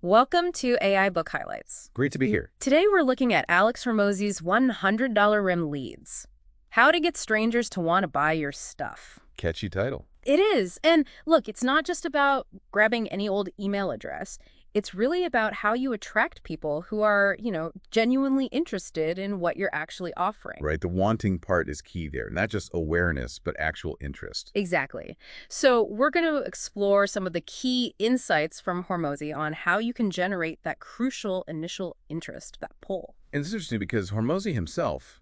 Welcome to AI Book Highlights. Great to be here. Today we're looking at Alex Hormozi's $100 Rim Leads. How to get strangers to want to buy your stuff. Catchy title. It is. And look, it's not just about grabbing any old email address. It's really about how you attract people who are, genuinely interested in what you're actually offering. Right. The wanting part is key there. Not just awareness, but actual interest. Exactly. So we're going to explore some of the key insights from Hormozi on how you can generate that crucial initial interest, that pull. And it's interesting because Hormozi himself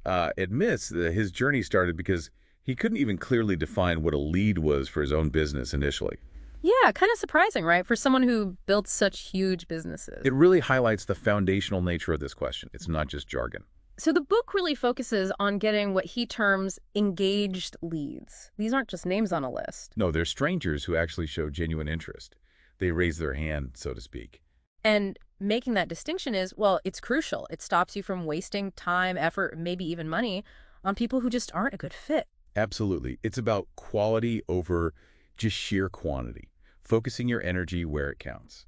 admits that his journey started because he couldn't even clearly define what a lead was for his own business initially. Yeah, kind of surprising, right? For someone who built such huge businesses. It really highlights the foundational nature of this question. It's not just jargon. So the book really focuses on getting what he terms engaged leads. These aren't just names on a list. No, they're strangers who actually show genuine interest. They raise their hand, so to speak. And making that distinction is, well, it's crucial. It stops you from wasting time, effort, maybe even money on people who just aren't a good fit. Absolutely. It's about quality over just sheer quantity, focusing your energy where it counts.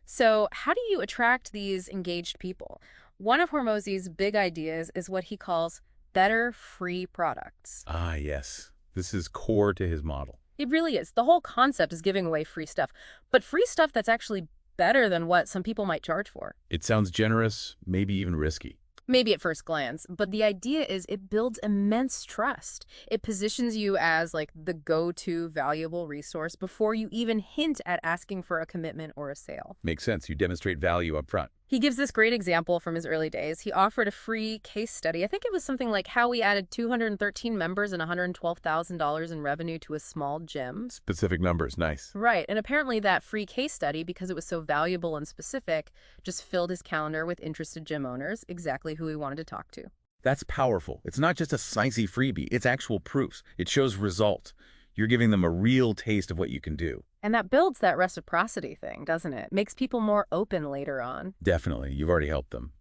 So how do you attract these engaged people? One of Hormozi's big ideas is what he calls better free products. Ah, yes. This is core to his model. It really is. The whole concept is giving away free stuff, but free stuff that's actually better than what some people might charge for. It sounds generous, maybe even risky. Maybe at first glance, but the idea is it builds immense trust. It positions you as like the go-to valuable resource before you even hint at asking for a commitment or a sale. Makes sense. You demonstrate value up front. He gives this great example from his early days. He offered a free case study. I think it was something like how we added 213 members and $112,000 in revenue to a small gym. Specific numbers. Nice. Right. And apparently that free case study, because it was so valuable and specific, just filled his calendar with interested gym owners, exactly who he wanted to talk to. That's powerful. It's not just a sciencey freebie. It's actual proofs. It shows results. You're giving them a real taste of what you can do. And that builds that reciprocity thing, doesn't it? Makes people more open later on. Definitely. You've already helped them.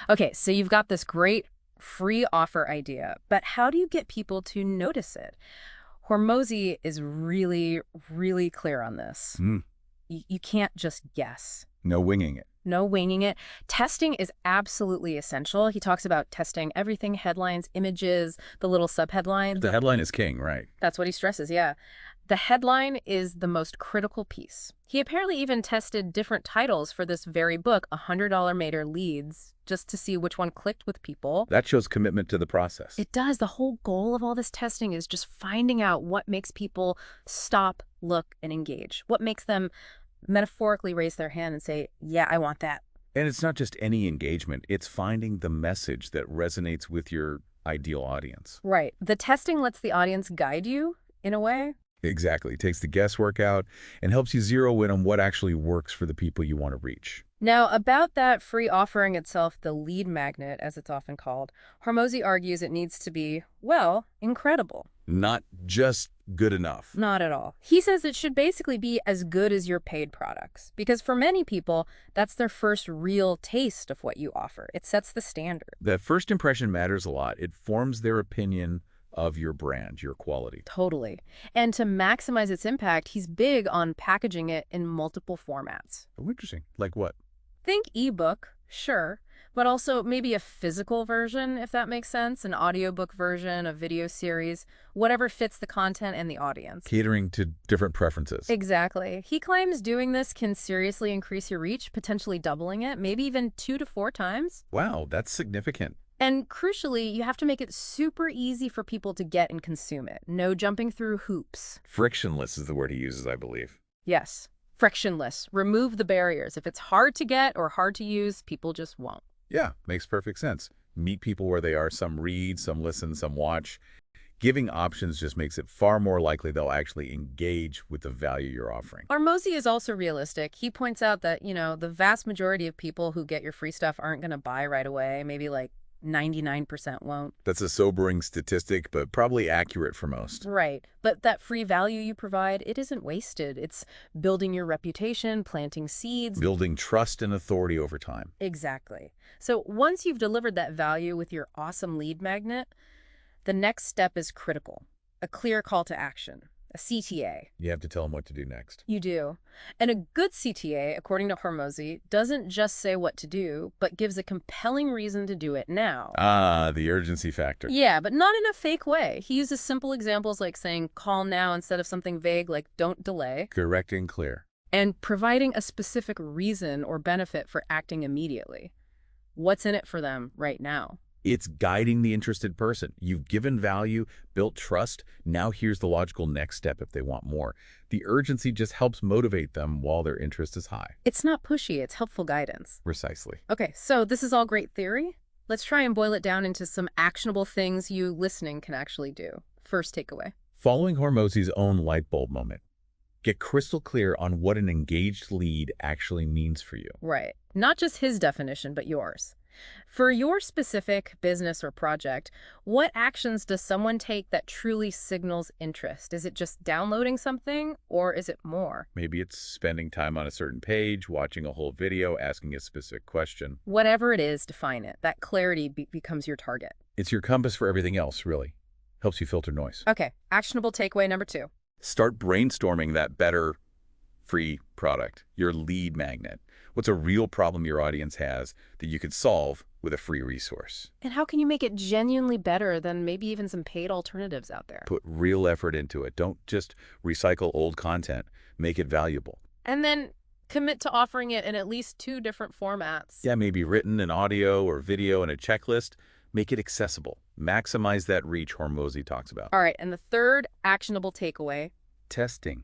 Okay, so you've got this great free offer idea, but how do you get people to notice it? Hormozi is really, really clear on this. You can't just guess. No winging it. No winging it. Testing is absolutely essential. He talks about testing everything, headlines, images, the little subheadlines. The headline is king, right? That's what he stresses, yeah. The headline is the most critical piece. He apparently even tested different titles for this very book, $100 Mater Leads, just to see which one clicked with people. That shows commitment to the process. It does. The whole goal of all this testing is just finding out what makes people stop, look, and engage. What makes them metaphorically raise their hand and say, yeah, I want that. And it's not just any engagement. It's finding the message that resonates with your ideal audience. Right. The testing lets the audience guide you, in a way. Exactly. It takes the guesswork out and helps you zero in on what actually works for the people you want to reach. Now, about that free offering itself, the lead magnet, as it's often called, Hormozi argues it needs to be, well, incredible. Not just good enough. Not at all. He says it should basically be as good as your paid products, because for many people, that's their first real taste of what you offer. It sets the standard. That first impression matters a lot. It forms their opinion of your brand, your quality. Totally. And to maximize its impact, he's big on packaging it in multiple formats. Oh, interesting. Like what? Think ebook, sure, but also maybe a physical version, if that makes sense, an audiobook version, a video series, whatever fits the content and the audience. Catering to different preferences. Exactly. He claims doing this can seriously increase your reach, potentially doubling it, maybe even 2 to 4 times. Wow, that's significant. And crucially, you have to make it super easy for people to get and consume it. No jumping through hoops. Frictionless is the word he uses, I believe. Yes. Frictionless. Remove the barriers. If it's hard to get or hard to use, people just won't. Yeah, makes perfect sense. Meet people where they are. Some read, some listen, some watch. Giving options just makes it far more likely they'll actually engage with the value you're offering. Hormozi is also realistic. He points out that, the vast majority of people who get your free stuff aren't going to buy right away. Maybe like 99% won't. That's a sobering statistic, but probably accurate for most. Right. But that free value you provide, it isn't wasted. It's building your reputation, planting seeds. Building trust and authority over time. Exactly. So once you've delivered that value with your awesome lead magnet, the next step is critical. A clear call to action. A CTA. You have to tell them what to do next. You do. And a good CTA, according to Hormozi, doesn't just say what to do, but gives a compelling reason to do it now. Ah, the urgency factor. Yeah, but not in a fake way. He uses simple examples like saying call now instead of something vague like don't delay. Correct and clear. And providing a specific reason or benefit for acting immediately. What's in it for them right now? It's guiding the interested person. You've given value, built trust. Now here's the logical next step if they want more. The urgency just helps motivate them while their interest is high. It's not pushy, it's helpful guidance. Precisely. Okay, so this is all great theory. Let's try and boil it down into some actionable things you listening can actually do. First takeaway. Following Hormozi's own light bulb moment. Get crystal clear on what an engaged lead actually means for you. Right. Not just his definition, but yours. For your specific business or project, what actions does someone take that truly signals interest? Is it just downloading something, or is it more? Maybe it's spending time on a certain page, watching a whole video, asking a specific question. Whatever it is, define it. That clarity becomes your target. It's your compass for everything else, really. Helps you filter noise. Okay, actionable takeaway number 2. Start brainstorming that better free product, your lead magnet. What's a real problem your audience has that you could solve with a free resource? And how can you make it genuinely better than maybe even some paid alternatives out there? Put real effort into it. Don't just recycle old content. Make it valuable. And then commit to offering it in at least 2 different formats. Yeah, maybe written in audio or video and a checklist. Make it accessible. Maximize that reach Hormozi talks about. All right, and the third actionable takeaway. Testing.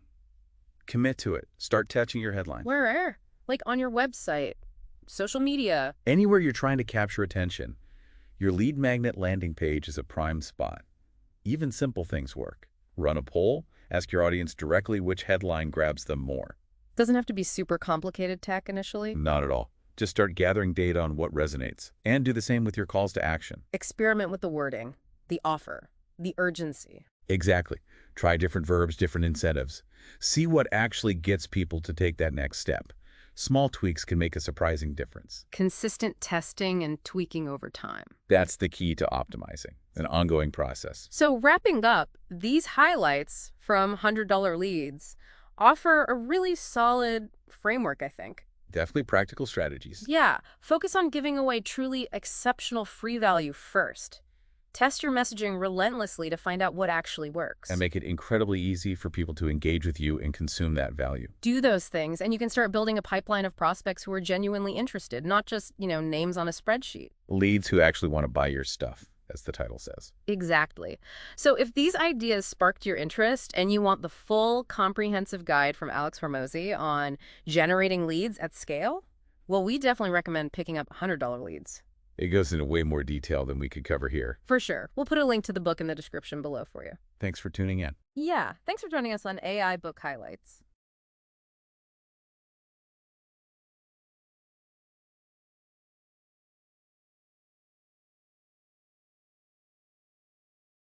Commit to it. Start touching your headline. Where? Like on your website, social media. Anywhere you're trying to capture attention, your lead magnet landing page is a prime spot. Even simple things work. Run a poll, ask your audience directly which headline grabs them more. Doesn't have to be super complicated tech initially. Not at all. Just start gathering data on what resonates. And do the same with your calls to action. Experiment with the wording, the offer, the urgency. Exactly. Try different verbs, different incentives. See what actually gets people to take that next step. Small tweaks can make a surprising difference. Consistent testing and tweaking over time. That's the key to optimizing, an ongoing process. So wrapping up, these highlights from $100 leads offer a really solid framework, I think. Definitely practical strategies. Yeah, focus on giving away truly exceptional free value first. Test your messaging relentlessly to find out what actually works. And make it incredibly easy for people to engage with you and consume that value. Do those things, and you can start building a pipeline of prospects who are genuinely interested, not just, names on a spreadsheet. Leads who actually want to buy your stuff, as the title says. Exactly. So if these ideas sparked your interest and you want the full comprehensive guide from Alex Hormozi on generating leads at scale, well, we definitely recommend picking up $100 leads. It goes into way more detail than we could cover here. For sure. We'll put a link to the book in the description below for you. Thanks for tuning in. Yeah. Thanks for joining us on AI Book Highlights.